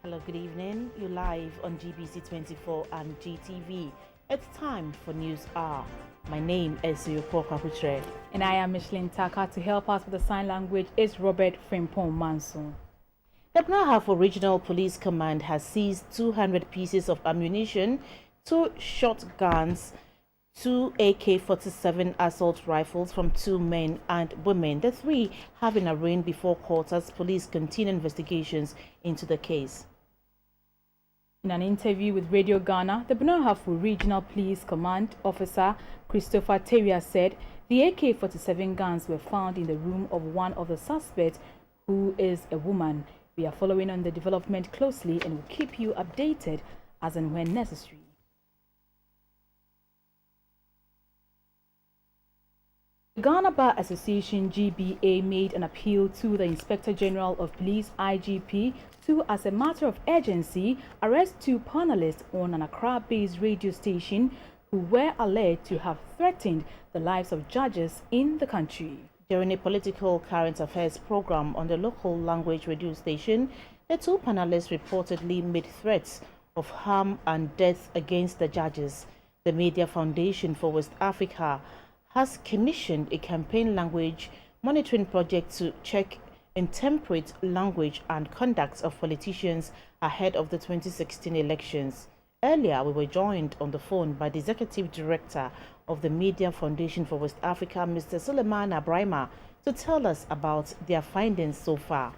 Hello, good evening. You're live on GBC24 and GTV. It's time for News Hour. My name is Yoko Kaputre. And I am Micheline Taka. To help us with the sign language is Robert Frimpong Manson. The Brahafo Regional Police Command has seized 200 pieces of ammunition, 2 shotguns, 2 AK-47 assault rifles from 2 men and women. The 3 have been arraigned before court as police continue investigations into the case. In an interview with Radio Ghana, the Brahafo Regional Police Command officer Christopher Terrier said the AK-47 guns were found in the room of one of the suspects, who is a woman. We are following on the development closely and will keep you updated as and when necessary. The Ghana Bar Association GBA made an appeal to the Inspector General of Police IGP to, as a matter of urgency, arrest 2 panelists on an Accra-based radio station who were alleged to have threatened the lives of judges in the country. During a political current affairs program on the local language radio station, the 2 panelists reportedly made threats of harm and death against the judges. The Media Foundation for West Africa has commissioned a campaign language monitoring project to check intemperate language and conduct of politicians ahead of the 2016 elections. Earlier, we were joined on the phone by the Executive Director of the Media Foundation for West Africa, Mr. Suleiman Abraima, to tell us about their findings so far.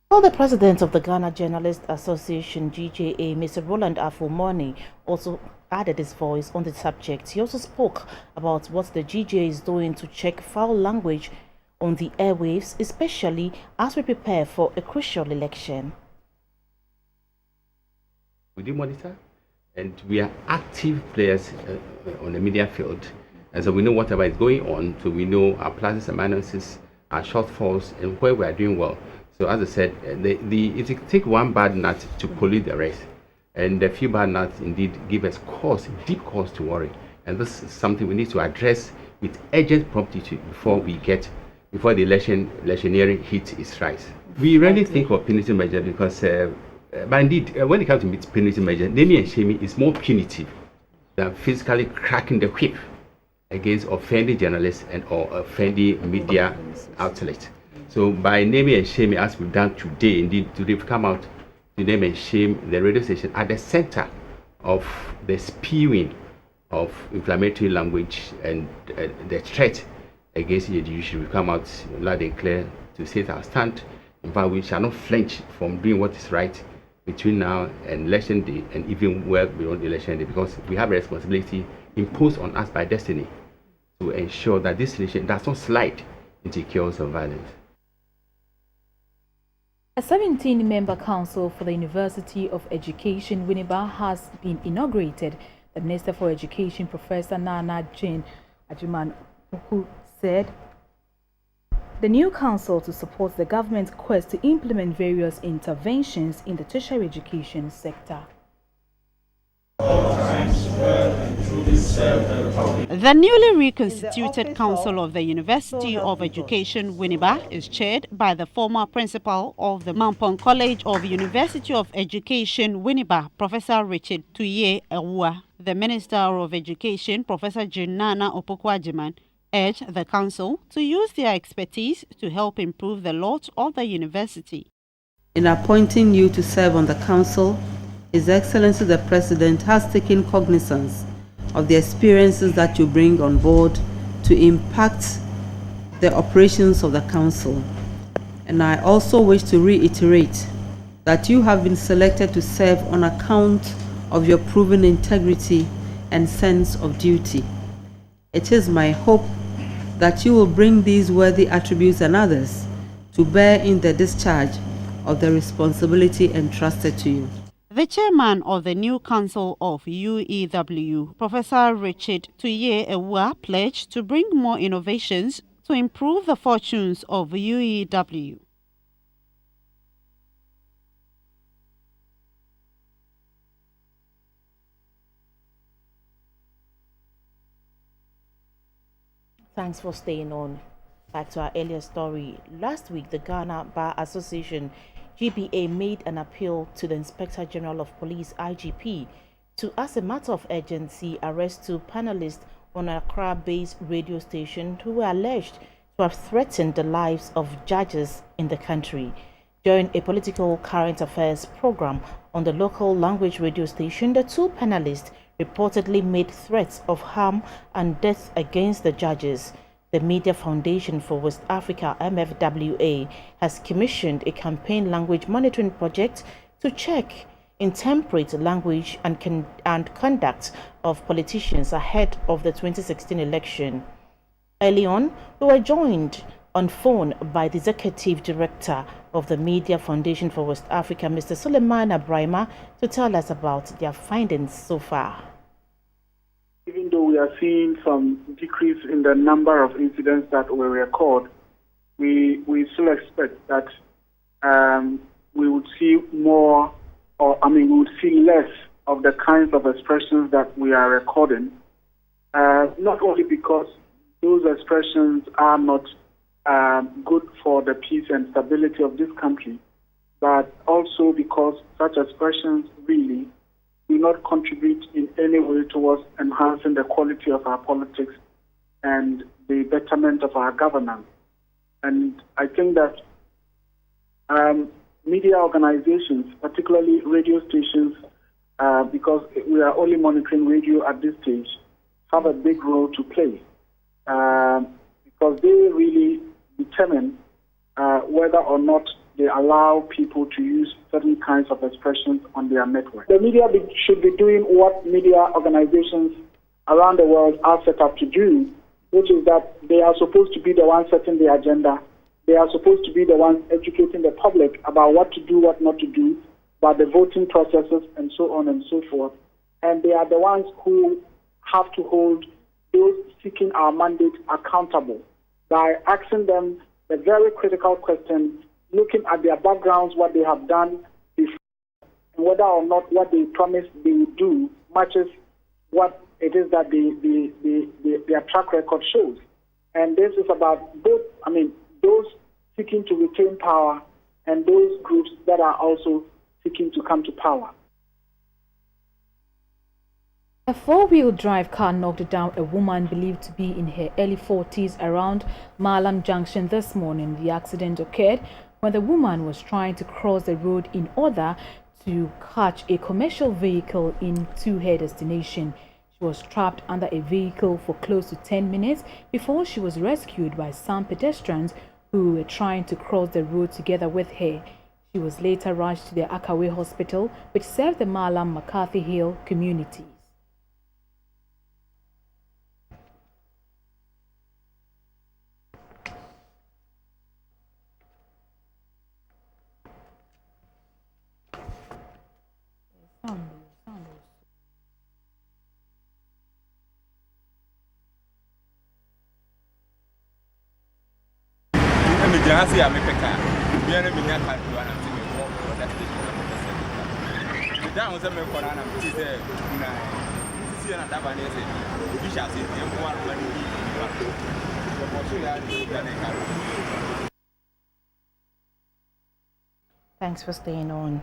Well, the president of the Ghana Journalists Association, GJA, Mr. Roland Afomoni, also added his voice on the subject. He also spoke about what the GJA is doing to check foul language on the airwaves, especially as we prepare for a crucial election. We do monitor, and we are active players on the media field, and so we know whatever is going on, so we know our pluses and minuses, our shortfalls, and where we are doing well. So as I said, it takes one bad nut to pollute the rest, and a few bad nuts indeed give us deep cause to worry, and this is something we need to address with urgent promptitude before the electioneering hit its rise. We rarely think of punitive measure because, but indeed, when it comes to punitive measure, naming and shaming is more punitive than physically cracking the whip against offending journalists and or offending media outlets. So by naming and shaming, as we've done today, indeed today we've come out to name and shame the radio station at the center of the spewing of inflammatory language and the threat against the judiciary. We come out loud and clear to state our stand. In fact, we shall not flinch from doing what is right between now and election day, and even well beyond election day, because we have a responsibility imposed on us by destiny to ensure that this nation does not slide into chaos of violence. A 17-member council for the University of Education, Winneba, has been inaugurated. The Minister for Education, Professor Nana Jane Ajuman Oku, said the new council to support the government's quest to implement various interventions in the tertiary education sector. The newly reconstituted Council of the University of Education, Winneba, is chaired by the former principal of the Mampong College of University of Education, Winneba, Professor Richard Tuye Ewua. The Minister of Education, Professor Junana Opokwajiman, urged the council to use their expertise to help improve the lot of the university. In appointing you to serve on the council, His Excellency the President has taken cognizance of the experiences that you bring on board to impact the operations of the council. And I also wish to reiterate that you have been selected to serve on account of your proven integrity and sense of duty. It is my hope that you will bring these worthy attributes and others to bear in the discharge of the responsibility entrusted to you. The chairman of the new council of UEW, Professor Richard Tuye Ewa, pledged to bring more innovations to improve the fortunes of UEW. Thanks for staying on. Back to our earlier story. Last week, the Ghana Bar Association GBA made an appeal to the Inspector General of Police IGP to, as a matter of urgency, arrest two panelists on an Accra-based radio station who were alleged to have threatened the lives of judges in the country. During a political current affairs program on the local language radio station, the two panelists reportedly made threats of harm and death against the judges. The Media Foundation for West Africa, MFWA, has commissioned a campaign language monitoring project to check intemperate language and conduct of politicians ahead of the 2016 election. Early on, we were joined on phone by the Executive Director of the Media Foundation for West Africa, Mr. Suleiman Abrahima, to tell us about their findings so far. Even though we are seeing some decrease in the number of incidents that we record, we still expect that we would see more, we would see less of the kinds of expressions that we are recording. Not only because those expressions are not good for the peace and stability of this country, but also because such expressions really do not contribute in any way towards enhancing the quality of our politics and the betterment of our governance. And I think that media organizations, particularly radio stations, because we are only monitoring radio at this stage, have a big role to play because they really determine whether or not they allow people to use certain kinds of expressions on their network. The media should be doing what media organizations around the world are set up to do, which is that they are supposed to be the ones setting the agenda. They are supposed to be the ones educating the public about what to do, what not to do, about the voting processes, and so on and so forth. And they are the ones who have to hold those seeking our mandate accountable by asking them the very critical question, looking at their backgrounds, what they have done before, and whether or not what they promised they would do matches what it is that their track record shows. And this is about both, those seeking to retain power and those groups that are also seeking to come to power. A four-wheel drive car knocked down a woman believed to be in her early 40s around Malam Junction this morning. The accident occurred when the woman was trying to cross the road in order to catch a commercial vehicle into her destination. She was trapped under a vehicle for close to 10 minutes before she was rescued by some pedestrians who were trying to cross the road together with her. She was later rushed to the Akawe Hospital, which served the Malam McCarthy Hill communities. Thanks for staying on.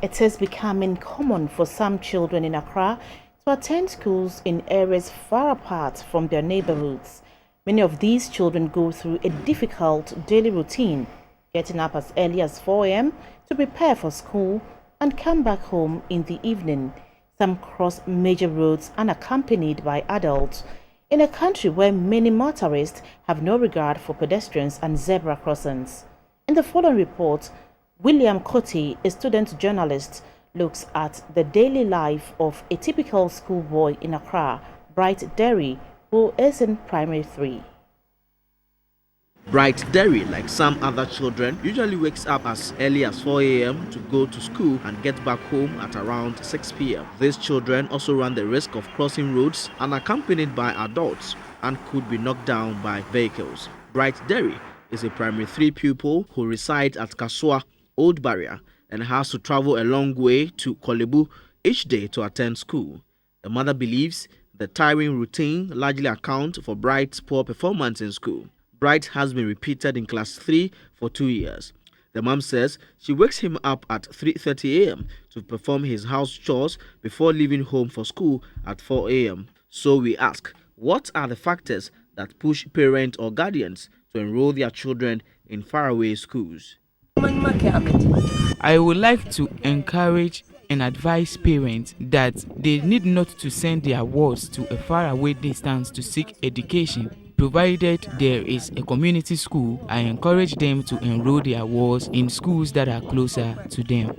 It is becoming common for some children in Accra to attend schools in areas far apart from their neighborhoods. Many of these children go through a difficult daily routine, getting up as early as 4 a.m. to prepare for school and come back home in the evening. Some cross major roads unaccompanied by adults in a country where many motorists have no regard for pedestrians and zebra crossings. In the following report, William Cote, a student journalist, looks at the daily life of a typical schoolboy in Accra, Bright Derry, who is in primary 3. Bright Derry, like some other children, usually wakes up as early as 4 a.m. to go to school and get back home at around 6 p.m. These children also run the risk of crossing roads unaccompanied by adults and could be knocked down by vehicles. Bright Derry is a primary 3 pupil who resides at Kasua, Old Barrier, and has to travel a long way to Kolebu each day to attend school. The mother believes the tiring routine largely accounts for Bright's poor performance in school. Bright has been repeated in class 3 for 2 years. The mom says she wakes him up at 3:30 a.m. to perform his house chores before leaving home for school at 4 a.m. So we ask, what are the factors that push parents or guardians to enroll their children in faraway schools? I would like to encourage and advise parents that they need not to send their wards to a faraway distance to seek education. Provided there is a community school, I encourage them to enroll their wards in schools that are closer to them.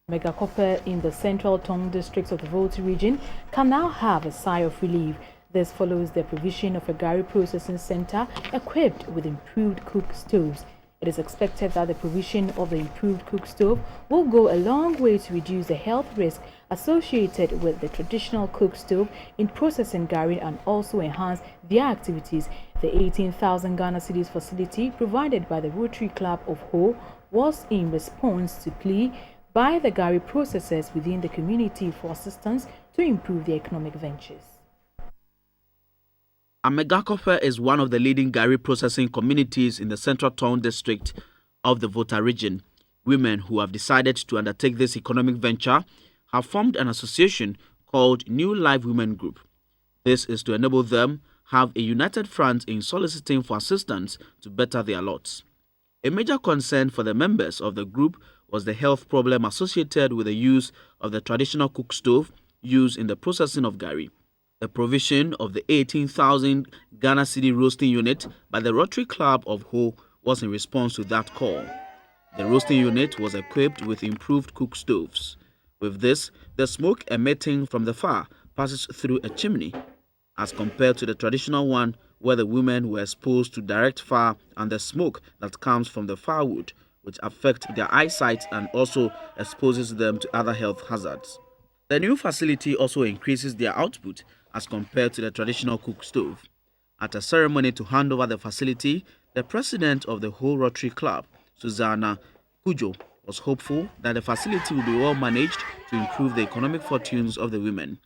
Mega copper in the central Tong districts of the Volta region can now have a sigh of relief. This follows the provision of a Gari processing center equipped with improved cook stoves. It is expected that the provision of the improved cook stove will go a long way to reduce the health risk associated with the traditional cook stove in processing Gari and also enhance their activities. The 18,000 Ghana cedis facility provided by the Rotary Club of Ho was in response to plea by the Gari processors within the community for assistance to improve their economic ventures. Amegakope is one of the leading Gari processing communities in the Central Town district of the Volta region. Women who have decided to undertake this economic venture have formed an association called New Life Women Group. This is to enable them have a united front in soliciting for assistance to better their lots. A major concern for the members of the group was the health problem associated with the use of the traditional cook stove used in the processing of Gari. The provision of the 18,000 Ghana cedi roasting unit by the Rotary Club of Ho was in response to that call. The roasting unit was equipped with improved cook stoves. With this, the smoke emitting from the fire passes through a chimney, as compared to the traditional one where the women were exposed to direct fire and the smoke that comes from the firewood, which affect their eyesight and also exposes them to other health hazards. The new facility also increases their output as compared to the traditional cook stove. At a ceremony to hand over the facility, the president of the whole Rotary Club, Susanna Kujo, was hopeful that the facility will be well managed to improve the economic fortunes of the women.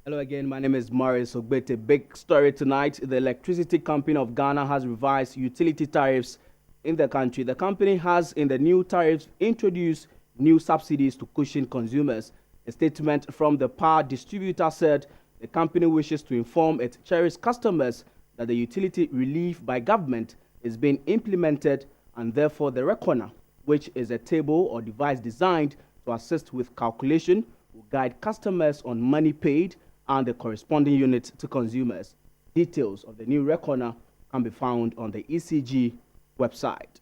Hello again, my name is Maurice Ogbete. Big story tonight. The Electricity Company of Ghana has revised utility tariffs in the country. The company has, in the new tariffs, introduced new subsidies to cushion consumers. A statement from the power distributor said the company wishes to inform its cherished customers that the utility relief by government is being implemented, and therefore the reckoner, which is a table or device designed to assist with calculation, will guide customers on money paid and the corresponding unit to consumers. Details of the new reckoner can be found on the ECG website.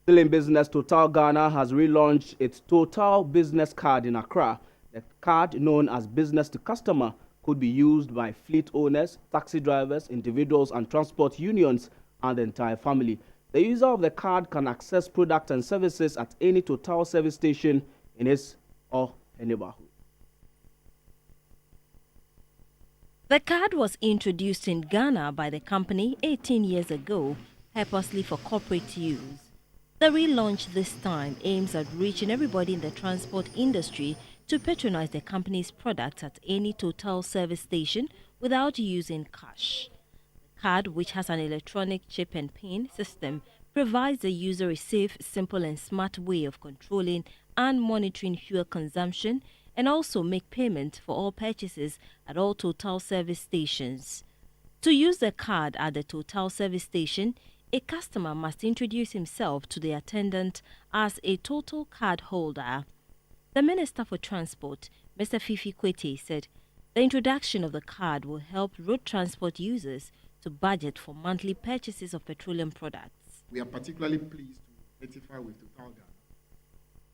Still in business, Total Ghana has relaunched its Total Business Card in Accra. The card, known as Business to Customer, could be used by fleet owners, taxi drivers, individuals and transport unions and the entire family. The user of the card can access products and services at any Total service station in his or her neighborhood. The card was introduced in Ghana by the company 18 years ago, purposely for corporate use. The relaunch this time aims at reaching everybody in the transport industry to patronize the company's products at any Total service station without using cash. The card, which has an electronic chip and pin system, provides the user a safe, simple and smart way of controlling and monitoring fuel consumption, and also make payment for all purchases at all Total service stations. To use the card at the Total service station, a customer must introduce himself to the attendant as a total card holder. The Minister for Transport, Mr. Fifi Kwete, said the introduction of the card will help road transport users to budget for monthly purchases of petroleum products. We are particularly pleased to notify with Total Ghana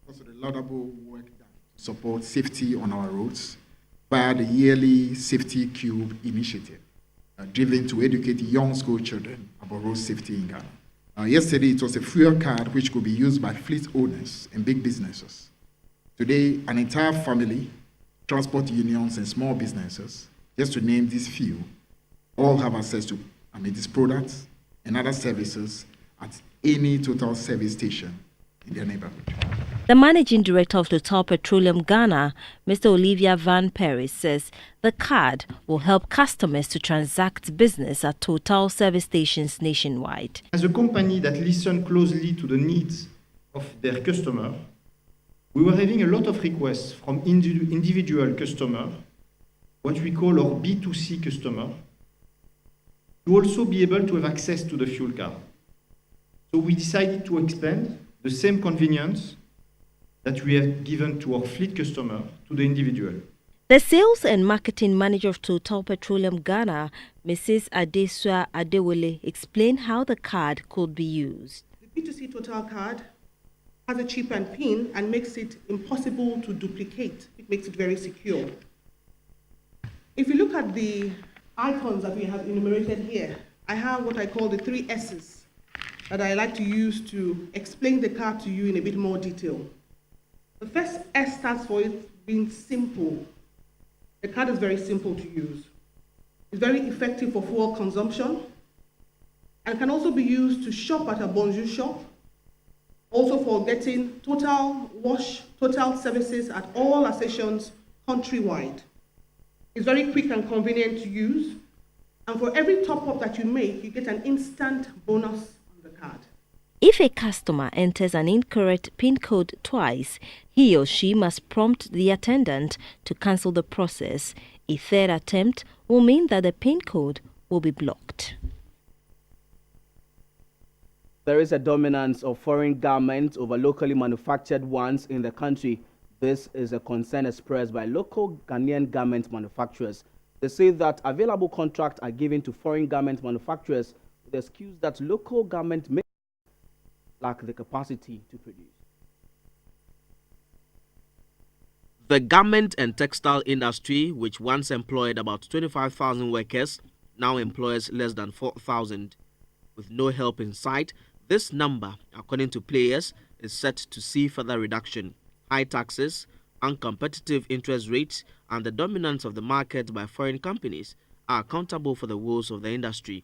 because of the laudable work done to support safety on our roads via the yearly Safety Cube initiative, driven to educate young school children about road safety in Ghana. Yesterday, it was a fuel card which could be used by fleet owners and big businesses. Today, an entire family, transport unions and small businesses, just to name these few, all have access to these products and other services at any Total service station in their neighborhood. The Managing Director of Total Petroleum Ghana, Mr. Olivia Van Perry, says the card will help customers to transact business at Total service stations nationwide. As a company that listens closely to the needs of their customer, we were having a lot of requests from individual customers, what we call our B2C customer, to also be able to have access to the fuel card. So we decided to expand the same convenience that we have given to our fleet customer to the individual. The Sales and Marketing Manager of Total Petroleum Ghana, Mrs. Adesua Adewale, explained how the card could be used. The B2C Total card has a chip and pin and makes it impossible to duplicate. It makes it very secure. If you look at the icons that we have enumerated here, I have what I call the 3 S's that I like to use to explain the card to you in a bit more detail. The first S stands for it being simple. The card is very simple to use. It's very effective for fuel consumption and can also be used to shop at a bonjour shop, also for getting Total wash, Total services at all our stations countrywide. It's very quick and convenient to use, and for every top-up that you make, you get an instant bonus on the card. If a customer enters an incorrect PIN code twice, he or she must prompt the attendant to cancel the process. A third attempt will mean that the PIN code will be blocked. There is a dominance of foreign garments over locally manufactured ones in the country. This is a concern expressed by local Ghanaian garment manufacturers. They say that available contracts are given to foreign garment manufacturers with the excuse that local garment makers lack the capacity to produce. The garment and textile industry, which once employed about 25,000 workers, now employs less than 4,000. With no help in sight, this number, according to players, is set to see further reduction. High taxes, uncompetitive interest rates, and the dominance of the market by foreign companies are accountable for the woes of the industry.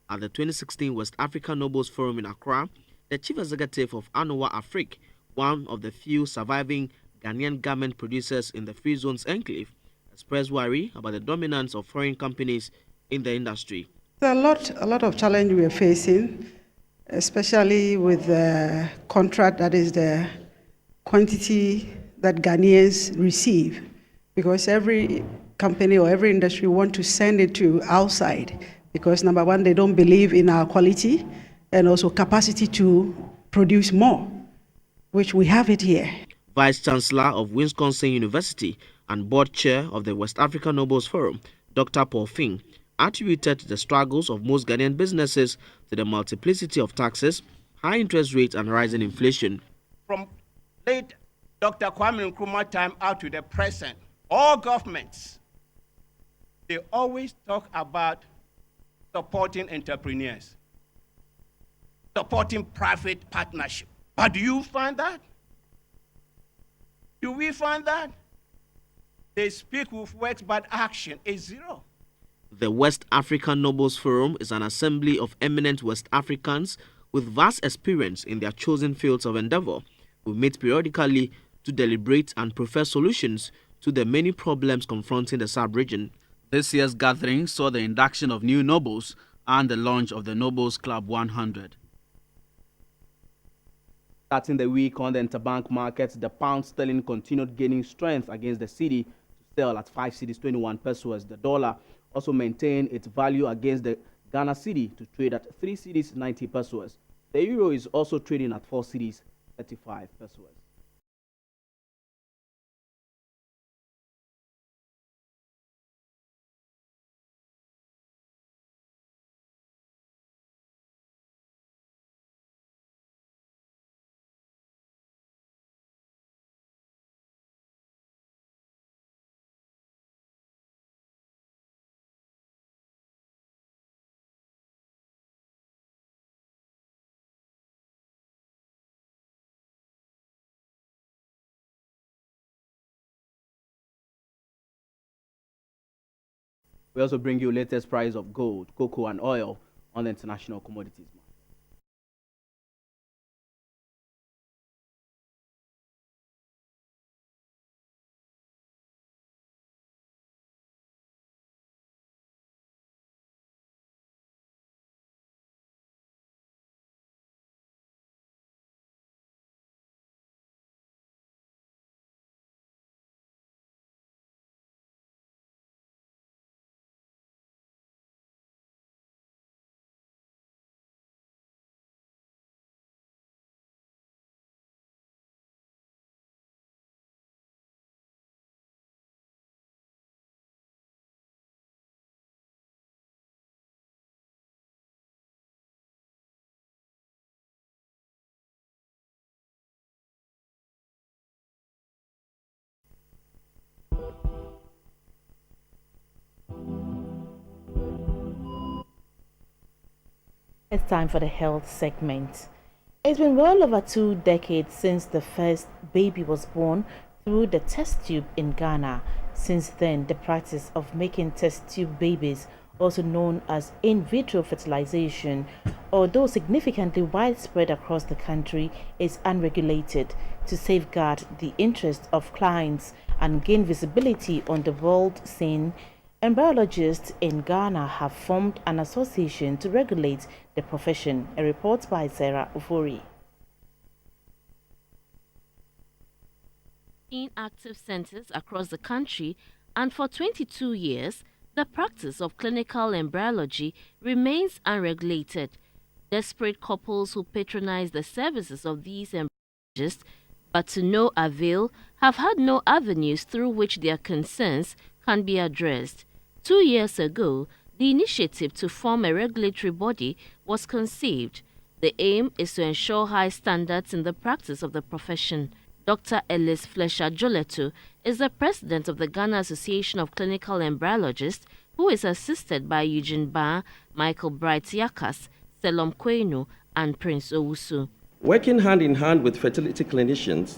At the 2016 West Africa Nobles Forum in Accra, the chief executive of Anoa Afrique, one of the few surviving Ghanaian garment producers in the Free Zones Enclave, expressed worry about the dominance of foreign companies in the industry. There's a lot of challenge we are facing, especially with the contract, that is the quantity that Ghanaians receive, because every company or every industry want to send it to outside, because number one, they don't believe in our quality and also capacity to produce more, which we have it here. Vice Chancellor of Wisconsin University and board chair of the West Africa Nobles Forum, Dr. Paul Fing, attributed the struggles of most Ghanaian businesses to the multiplicity of taxes, high interest rates, and rising inflation. From late Dr. Kwame Nkrumah time out to the present, all governments, they always talk about supporting entrepreneurs, supporting private partnership. But do you find that? Do we find that? They speak with words, but action is zero. The West African Nobles Forum is an assembly of eminent West Africans with vast experience in their chosen fields of endeavor, who meet periodically to deliberate and prefer solutions to the many problems confronting the sub-region. This year's gathering saw the induction of new nobles and the launch of the Nobles Club 100. Starting the week on the interbank markets, the pound sterling continued gaining strength against the cedi to sell at 5 cedis 21 pesos. The dollar also maintained its value against the Ghana cedi to trade at 3 cedis 90 pesos. The euro is also trading at 4 cedis 35 pesos. We also bring you latest price of gold, cocoa, and oil on the international commodities market. It's time for the health segment. It's been well over 2 decades since the first baby was born through the test tube in Ghana. Since then, the practice of making test tube babies, also known as in vitro fertilization, although significantly widespread across the country, is unregulated. To safeguard the interests of clients and gain visibility on the world scene, embryologists in Ghana have formed an association to regulate the profession. A report by Sarah Ufori. In active centers across the country, and for 22 years, the practice of clinical embryology remains unregulated. Desperate couples who patronize the services of these embryologists, but to no avail, have had no avenues through which their concerns can be addressed. 2 years ago, the initiative to form a regulatory body was conceived. The aim is to ensure high standards in the practice of the profession. Dr. Ellis Fletcher Joleto is the president of the Ghana Association of Clinical Embryologists, who is assisted by Eugene Ba, Michael Bright Yakas, Selom Kwenu, and Prince Owusu. Working hand in hand with fertility clinicians,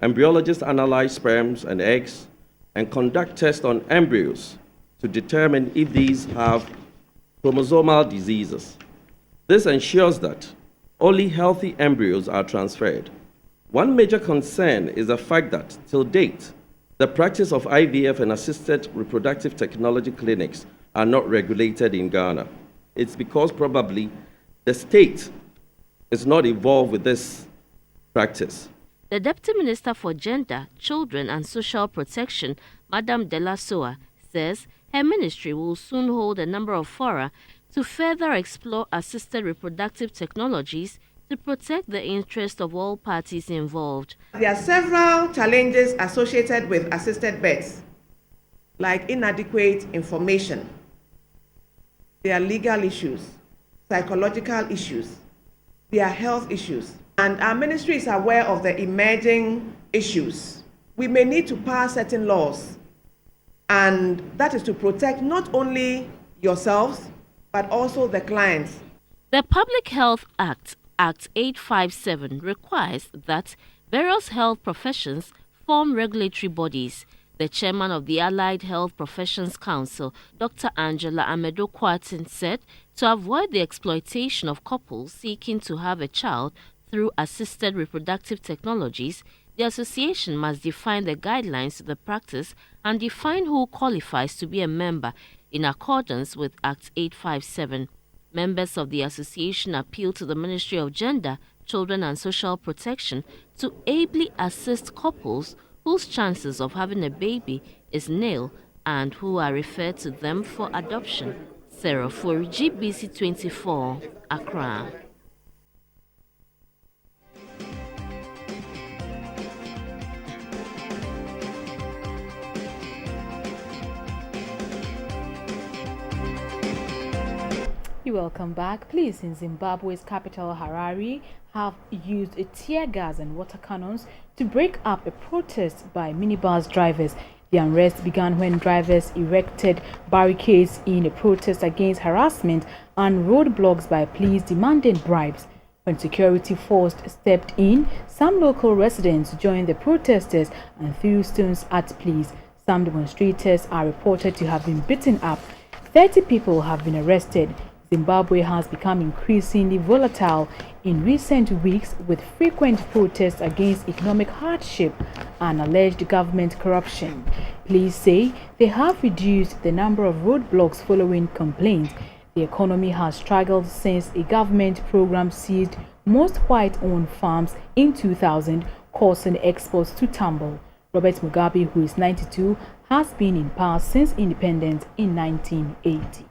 embryologists analyze sperms and eggs and conduct tests on embryos to determine if these have chromosomal diseases. This ensures that only healthy embryos are transferred. One major concern is the fact that, till date, the practice of IVF and assisted reproductive technology clinics are not regulated in Ghana. It's because probably the state is not involved with this practice. The Deputy Minister for Gender, Children and Social Protection, Madam Dela Soa, says her ministry will soon hold a number of fora to further explore assisted reproductive technologies to protect the interest of all parties involved. There are several challenges associated with assisted births, like inadequate information. There are legal issues, psychological issues, there are health issues, and our ministry is aware of the emerging issues. We may need to pass certain laws, and that is to protect not only yourselves, but also the clients. The Public Health Act, Act 857, requires that various health professions form regulatory bodies. The chairman of the Allied Health Professions Council, Dr. Angela Amedo Kwartin, said to avoid the exploitation of couples seeking to have a child through assisted reproductive technologies, the association must define the guidelines to the practice and define who qualifies to be a member in accordance with Act 857. Members of the association appeal to the Ministry of Gender, Children and Social Protection to ably assist couples whose chances of having a baby is nil and who are referred to them for adoption. Sarah for GBC24, Accra. Welcome back. Police in Zimbabwe's capital Harare have used tear gas and water cannons to break up a protest by minibus drivers. The unrest began when drivers erected barricades in a protest against harassment and roadblocks by police demanding bribes. When security force stepped in, some local residents joined the protesters and threw stones at police. Some demonstrators are reported to have been beaten up. 30 people have been arrested. Zimbabwe has become increasingly volatile in recent weeks with frequent protests against economic hardship and alleged government corruption. Police say they have reduced the number of roadblocks following complaints. The economy has struggled since a government program seized most white-owned farms in 2000, causing exports to tumble. Robert Mugabe, who is 92, has been in power since independence in 1980.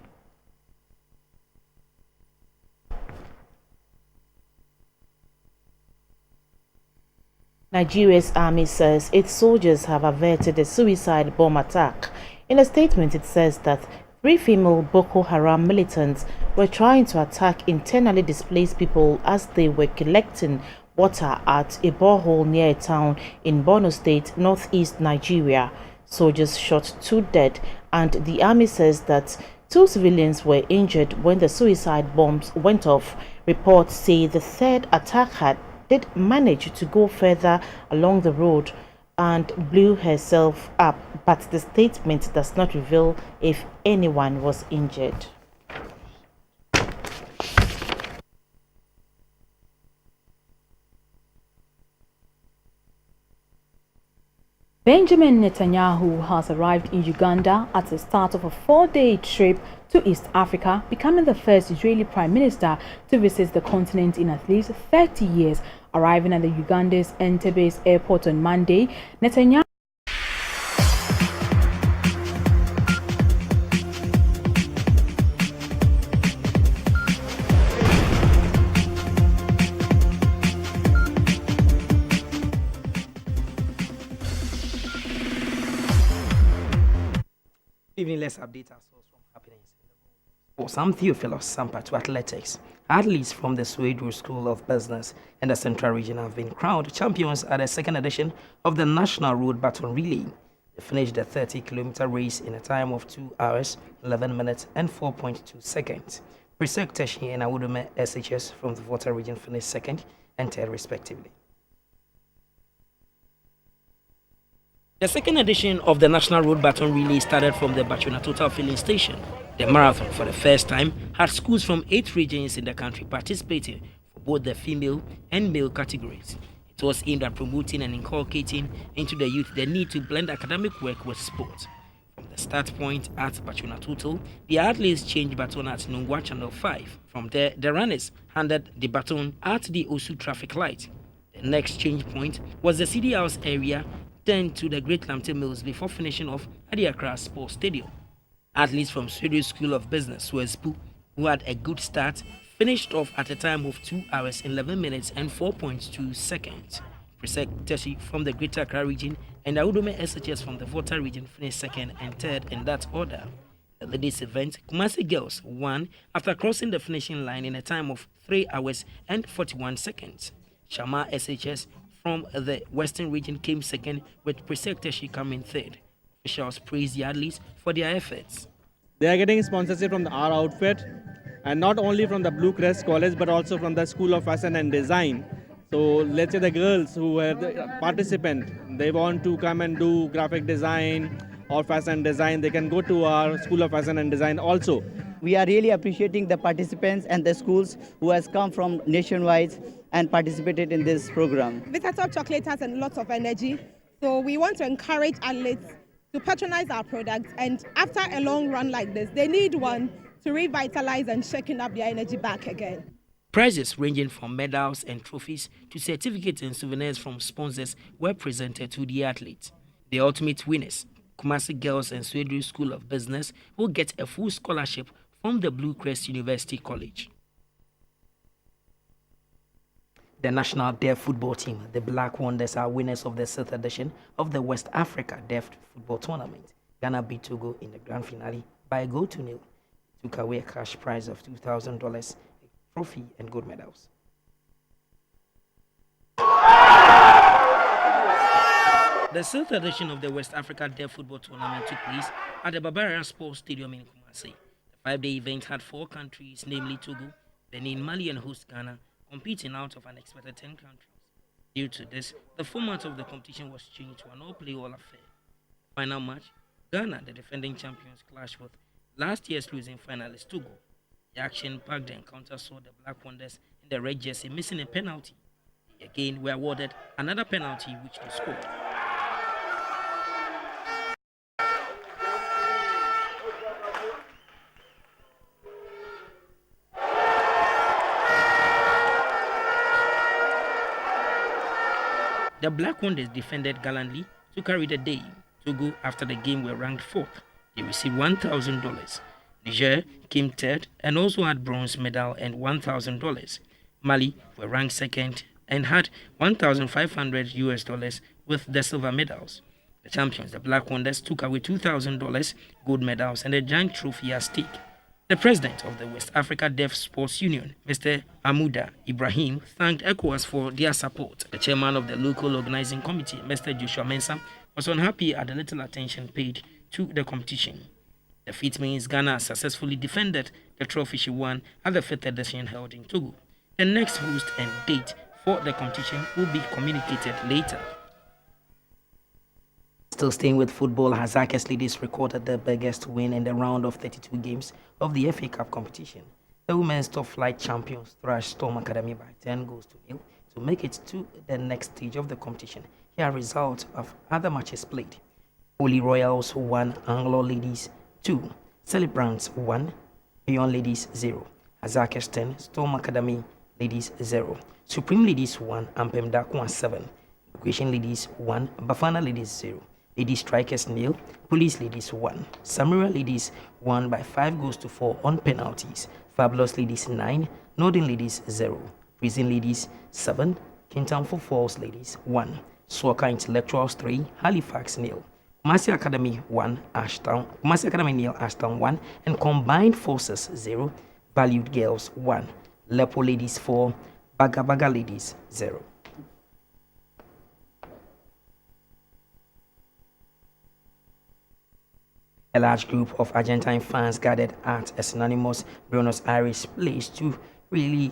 Nigeria's army says its soldiers have averted a suicide bomb attack. In a statement, it says that 3 female Boko Haram militants were trying to attack internally displaced people as they were collecting water at a borehole near a town in Borno State, northeast Nigeria. Soldiers shot 2 dead, and the army says that 2 civilians were injured when the suicide bombs went off. Reports say the 3rd attacker did manage to go further along the road and blew herself up, but the statement does not reveal if anyone was injured. Benjamin Netanyahu has arrived in Uganda at the start of a 4-day trip to East Africa, becoming the first Israeli Prime Minister to visit the continent in at least 30 years. Arriving at the Uganda's Entebbe airport on Monday, Netanyahu Evening, let's update ourselves from happenings. For some Theophilus Sampa to athletics, athletes from the Sweden School of Business and the Central Region have been crowned champions at the second edition of the National Road Baton Relay. They finished the 30-kilometer race in a time of 2 hours, 11 minutes and 4.2 seconds. Presec Teshi and Awudome SHS from the Volta region finished second and third respectively. The second edition of the National Road Baton Relay started from the Bachuna Total Filling Station. The marathon, for the first time, had schools from 8 regions in the country participating for both the female and male categories. It was aimed at promoting and inculcating into the youth the need to blend academic work with sport. From the start point at Bachuna Total, the athletes changed baton at Nungwa Channel 5. From there, the runners handed the baton at the Osu traffic light. The next change point was the City House area, then to the Great Lamte Mills before finishing off at the Accra Sports Stadium. Athletes from Sweden School of Business, Swespu, who had a good start, finished off at a time of 2 hours, 11 minutes and 4.2 seconds. Presec Teshi from the Greater Accra region and Awudome SHS from the Volta region finished second and third in that order. At the ladies' event, Kumasi Girls won after crossing the finishing line in a time of 3 hours and 41 seconds. Shama SHS from the Western region came second, with Presec Teshi coming third. Officials praised the athletes for their efforts. They are getting sponsorship from our outfit, and not only from the Blue Crest College but also from the School of Fashion and Design. So let's say the girls who were the participant, they want to come and do graphic design or fashion design, they can go to our School of Fashion and Design also. We are really appreciating the participants and the schools who has come from nationwide and participated in this program. Bitter Top Chocolate has a lot of energy, so we want to encourage athletes to patronize our products, and after a long run like this, they need one to revitalize and shaking up their energy back again. Prizes ranging from medals and trophies to certificates and souvenirs from sponsors were presented to the athletes. The ultimate winners, Kumasi Girls and Sweden School of Business, will get a full scholarship from the Blue Crest University College. The national deaf football team, the Black Wonders, are winners of the 6th edition of the West Africa Deaf Football Tournament. Ghana beat Togo in the grand finale by a goal to nil. It took away a cash prize of $2,000, a trophy, and gold medals. The 6th edition of the West Africa Deaf Football Tournament took place at the Barbarian Sports Stadium in Kumasi. The 5-day event had 4 countries, namely Togo, Benin, Mali, and host Ghana, competing out of an expected 10 countries. Due to this, the format of the competition was changed to an all-play-all affair. The final match, Ghana, the defending champions, clashed with last year's losing finalist Togo. The action-packed encounter saw the Black Wonders in the red jersey missing a penalty. They again were awarded another penalty which they scored. The Black Wonders defended gallantly to carry the day. Togo, after the game, were ranked 4th. They received $1,000. Niger came 3rd and also had bronze medal and $1,000. Mali were ranked 2nd and had $1,500 with the silver medals. The champions, the Black Wonders, took away $2,000, gold medals, and a giant trophy at stake. The president of the West Africa Deaf Sports Union, Mr. Amuda Ibrahim, thanked ECOWAS for their support. The chairman of the local organizing committee, Mr. Joshua Mensah, was unhappy at the little attention paid to the competition. The feat means Ghana successfully defended the trophy she won at the 5th edition held in Togo. The next host and date for the competition will be communicated later. Still staying with football, Hazakah's ladies recorded their biggest win in the round of 32 games of the FA Cup competition. The women's top flight champions thrashed Storm Academy by 10 goals to nil to make it to the next stage of the competition. Here are results of other matches played. Holy Royals 1, Anglo Ladies 2, Celebrants 1, Beyond Ladies 0, Hazakah's 10, Storm Academy Ladies 0, Supreme Ladies 1, Ampem Dakwa 7, Equation Ladies 1, Bafana Ladies 0, Ladies Strikers 0, Police Ladies 1, Samira Ladies 1 by 5 goals to 4 on penalties, Fabulous Ladies 9, Northern Ladies 0, Prison Ladies 7, Kintamfo Falls Ladies 1, Soccer Intellectuals 3, Halifax 0, Kumasi Academy 1, Kumasi Academy 0, Ashtown 1, and Combined Forces 0, Valued Girls 1, Lepo Ladies 4, Baga Ladies 0. A large group of Argentine fans gathered at a synonymous Buenos Aires place to really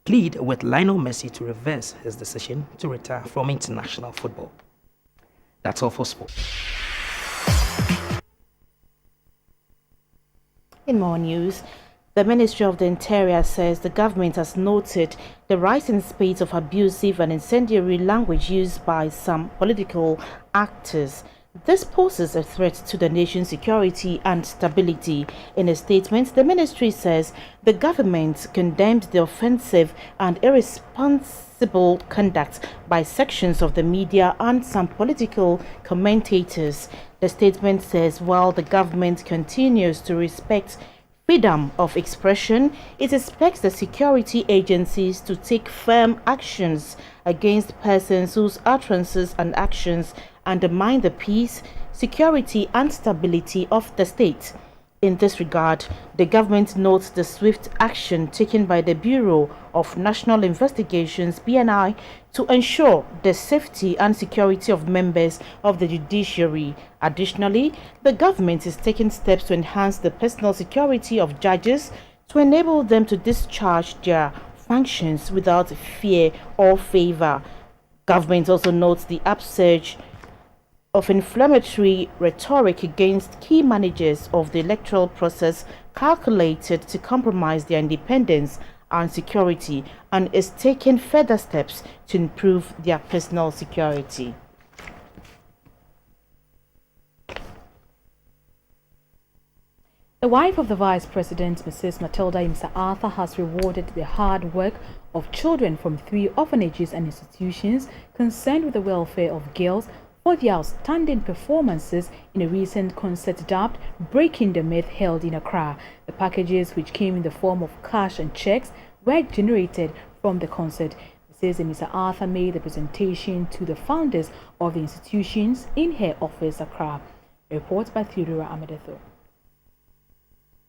plead with Lionel Messi to reverse his decision to retire from international football. That's all for sport. In more news, the Ministry of the Interior says the government has noted the rising spate of abusive and incendiary language used by some political actors. This poses a threat to the nation's security and stability. In a statement, the ministry says the government condemned the offensive and irresponsible conduct by sections of the media and some political commentators. The statement says while the government continues to respect freedom of expression, it expects the security agencies to take firm actions against persons whose utterances and actions undermine the peace, security and stability of the state. In this regard, the government notes the swift action taken by the Bureau of National Investigations (BNI) to ensure the safety and security of members of the judiciary. Additionally, the government is taking steps to enhance the personal security of judges to enable them to discharge their functions without fear or favor. Government also notes the upsurge of inflammatory rhetoric against key managers of the electoral process calculated to compromise their independence and security, and is taking further steps to improve their personal security. The wife of the Vice President, Mrs. Matilda Imsa Arthur, has rewarded the hard work of children from 3 orphanages and institutions concerned with the welfare of girls for their outstanding performances in a recent concert dubbed Breaking the Myth held in Accra. The packages, which came in the form of cash and checks, were generated from the concert. Mr. Arthur made the presentation to the founders of the institutions in her office, Accra. A report by Theodora Amedeto.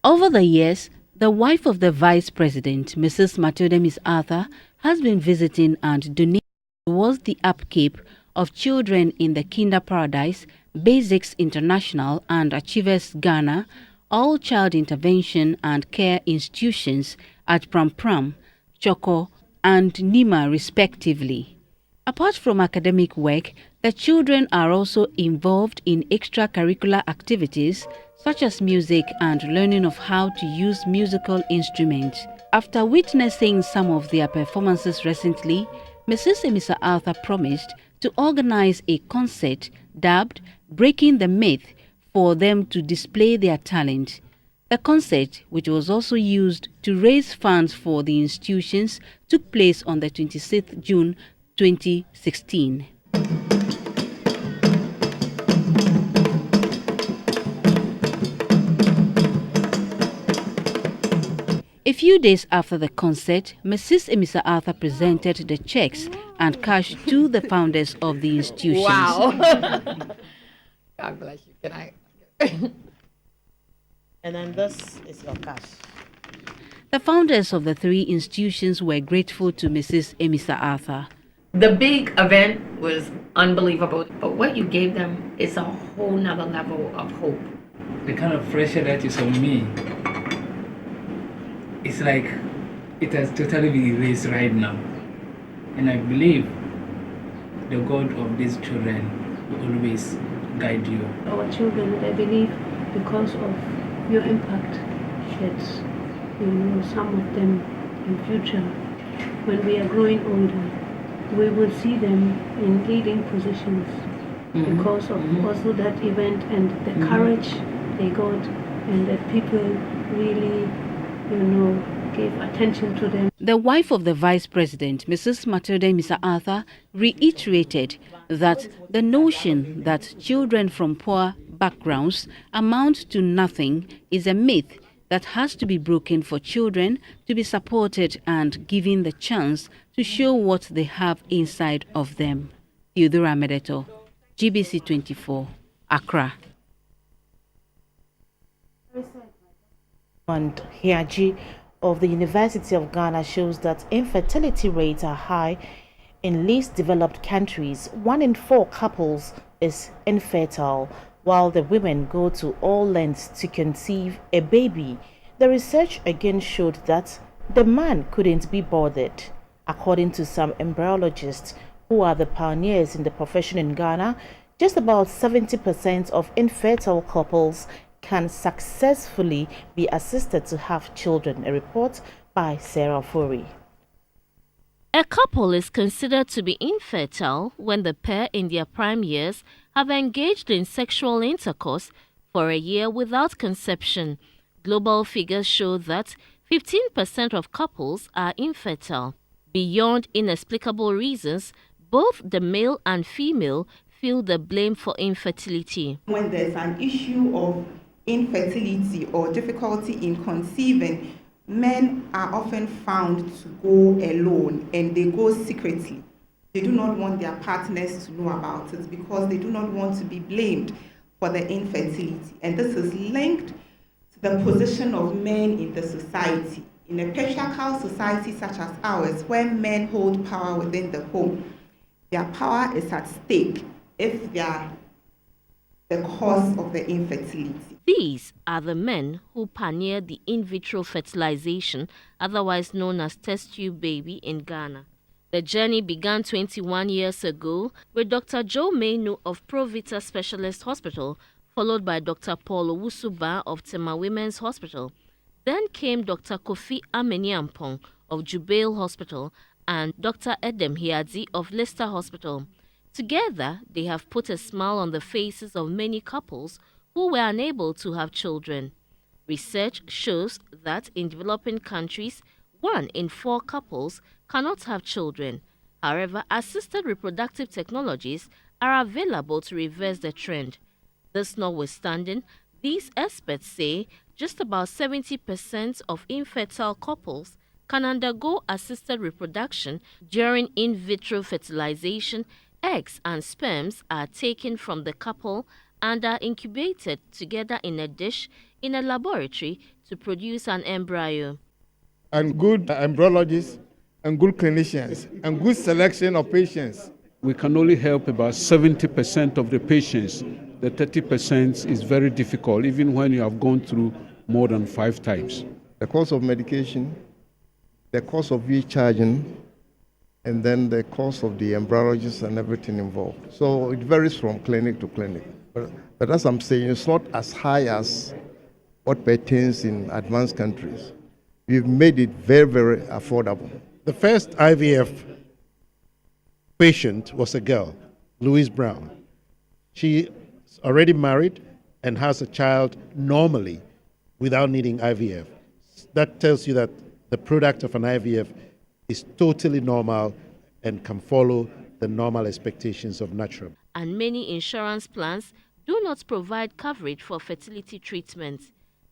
Over the years, the wife of the Vice President, Mrs. Matilda Miss Arthur, has been visiting and donating towards the upkeep of children in the Kinder Paradise, Basics International and Achievers Ghana, all child intervention and care institutions at Pram Pram, Choko, and Nima respectively. Apart from academic work, the children are also involved in extracurricular activities such as music and learning of how to use musical instruments. After witnessing some of their performances recently, Mrs. Emisa Arthur promised to organize a concert dubbed Breaking the Myth for them to display their talent. The concert, which was also used to raise funds for the institutions, took place on the 26th June 2016. A few days after the concert, Mrs. Emisa Arthur presented the checks and cash to the founders of the institutions. Wow. God bless you. Can I? And then this is your cash. The founders of the three institutions were grateful to Mrs. Emisa Arthur. The big event was unbelievable, but what you gave them is a whole nother level of hope. The kind of pressure that is on me, it's like it has totally been erased right now. And I believe the God of these children will always guide you. Our children, I believe, because of your impact, sheds, some of them in future, when we are growing older, we will see them in leading positions because of also that event and the courage they got, and that people really, gave attention to them. The wife of the Vice President, Mrs. Matilda Misa Arthur, reiterated that the notion that children from poor backgrounds amount to nothing is a myth that has to be broken for children to be supported and given the chance to show what they have inside of them. Theodora Medeto, GBC24, Accra. And Hiaji of the University of Ghana shows that infertility rates are high in least developed countries. 1 in 4 couples is infertile, while the women go to all lengths to conceive a baby. The research again showed that the man couldn't be bothered. According to some embryologists who are the pioneers in the profession in Ghana, just about 70% of infertile couples can successfully be assisted to have children. A report by Sarah Fori. A couple is considered to be infertile when the pair in their prime years have engaged in sexual intercourse for a year without conception. Global figures show that 15% of couples are infertile. Beyond inexplicable reasons, both the male and female feel the blame for infertility. When there's an issue of infertility or difficulty in conceiving, men are often found to go alone, and they go secretly. They do not want their partners to know about it because they do not want to be blamed for the infertility. And this is linked to the position of men in the society. In a patriarchal society such as ours, where men hold power within the home, their power is at stake if they are the cause of the infertility. These are the men who pioneered the in vitro fertilization, otherwise known as test tube baby, in Ghana. The journey began 21 years ago with Dr. Joe Mainu of Provita Specialist Hospital, followed by Dr. Paul Owusuba of Tema Women's Hospital. Then came Dr. Kofi Ameniampong of Jubail Hospital and Dr. Edem Hiadzi of Leicester Hospital. Together, they have put a smile on the faces of many couples who were unable to have children. Research shows that in developing countries, 1 in 4 couples cannot have children. However, assisted reproductive technologies are available to reverse the trend. This notwithstanding, these experts say just about 70% of infertile couples can undergo assisted reproduction. During in vitro fertilization. Eggs and sperms are taken from the couple and are incubated together in a dish in a laboratory to produce an embryo. And good embryologists and good clinicians and good selection of patients. We can only help about 70% of the patients. The 30% is very difficult, even when you have gone through more than 5 times. The cost of medication, the cost of recharging, and then the cost of the embryologist and everything involved. So it varies from clinic to clinic. But as I'm saying, it's not as high as what pertains in advanced countries. We've made it very, very affordable. The first IVF patient was a girl, Louise Brown. She's already married and has a child normally without needing IVF. That tells you that the product of an IVF is totally normal and can follow the normal expectations of natural. And many insurance plans do not provide coverage for fertility treatment.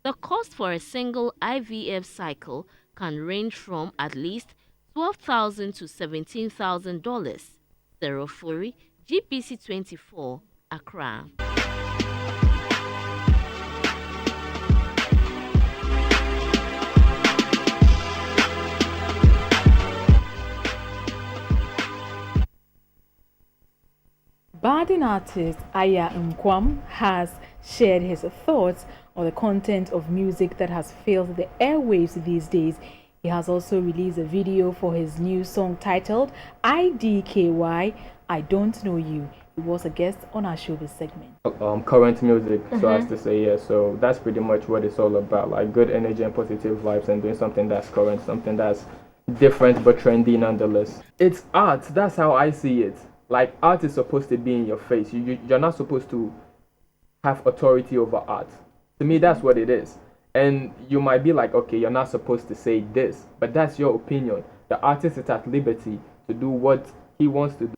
The cost for a single IVF cycle can range from at least $12,000 to $17,000. Sarah Furi, GBC24, Accra. Budding artist Aya Nkwam has shared his thoughts on the content of music that has filled the airwaves these days. He has also released a video for his new song titled IDKY, I Don't Know You. He was a guest on our show this segment. Current music, so as to say, yeah. So that's pretty much what it's all about, like good energy and positive vibes and doing something that's current, something that's different but trendy nonetheless. It's art, that's how I see it. Like, art is supposed to be in your face. You're not supposed to have authority over art. To me, that's what it is. And you might be like, okay, you're not supposed to say this, but that's your opinion. The artist is at liberty to do what he wants to do.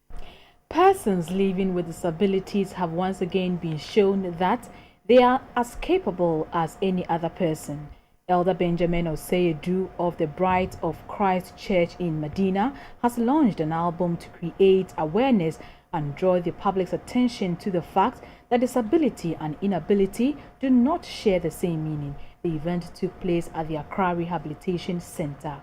Persons living with disabilities have once again been shown that they are as capable as any other person. Elder Benjamin Oseyedu of the Bride of Christ Church in Medina has launched an album to create awareness and draw the public's attention to the fact that disability and inability do not share the same meaning. The event took place at the Accra Rehabilitation Center.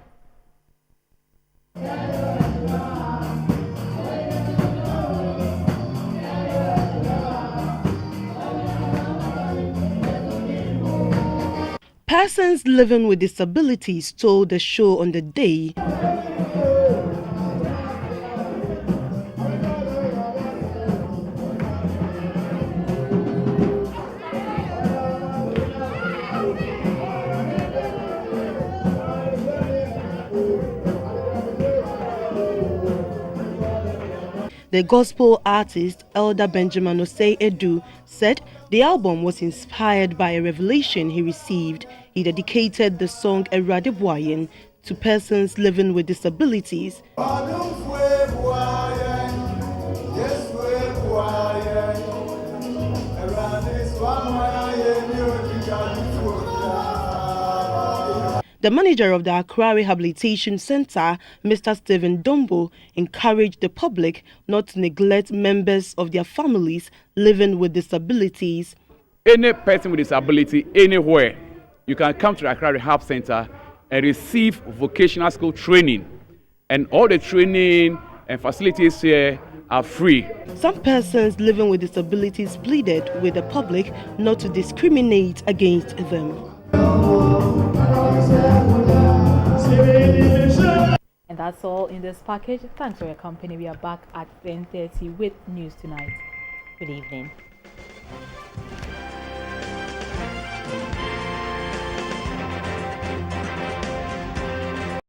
Persons living with disabilities told the show on the day the gospel artist Elder Benjamin Oseyedu said the album was inspired by a revelation he received. He dedicated the song Eradibwayen to persons living with disabilities. The manager of the Accra Rehabilitation Center, Mr. Stephen Dombo, encouraged the public not to neglect members of their families living with disabilities. Any person with disability anywhere, you can come to the Accra Rehab Center and receive vocational school training. And all the training and facilities here are free. Some persons living with disabilities pleaded with the public not to discriminate against them. And that's all in this package. Thanks for your company. We are back at 10:30 with News Tonight. Good evening.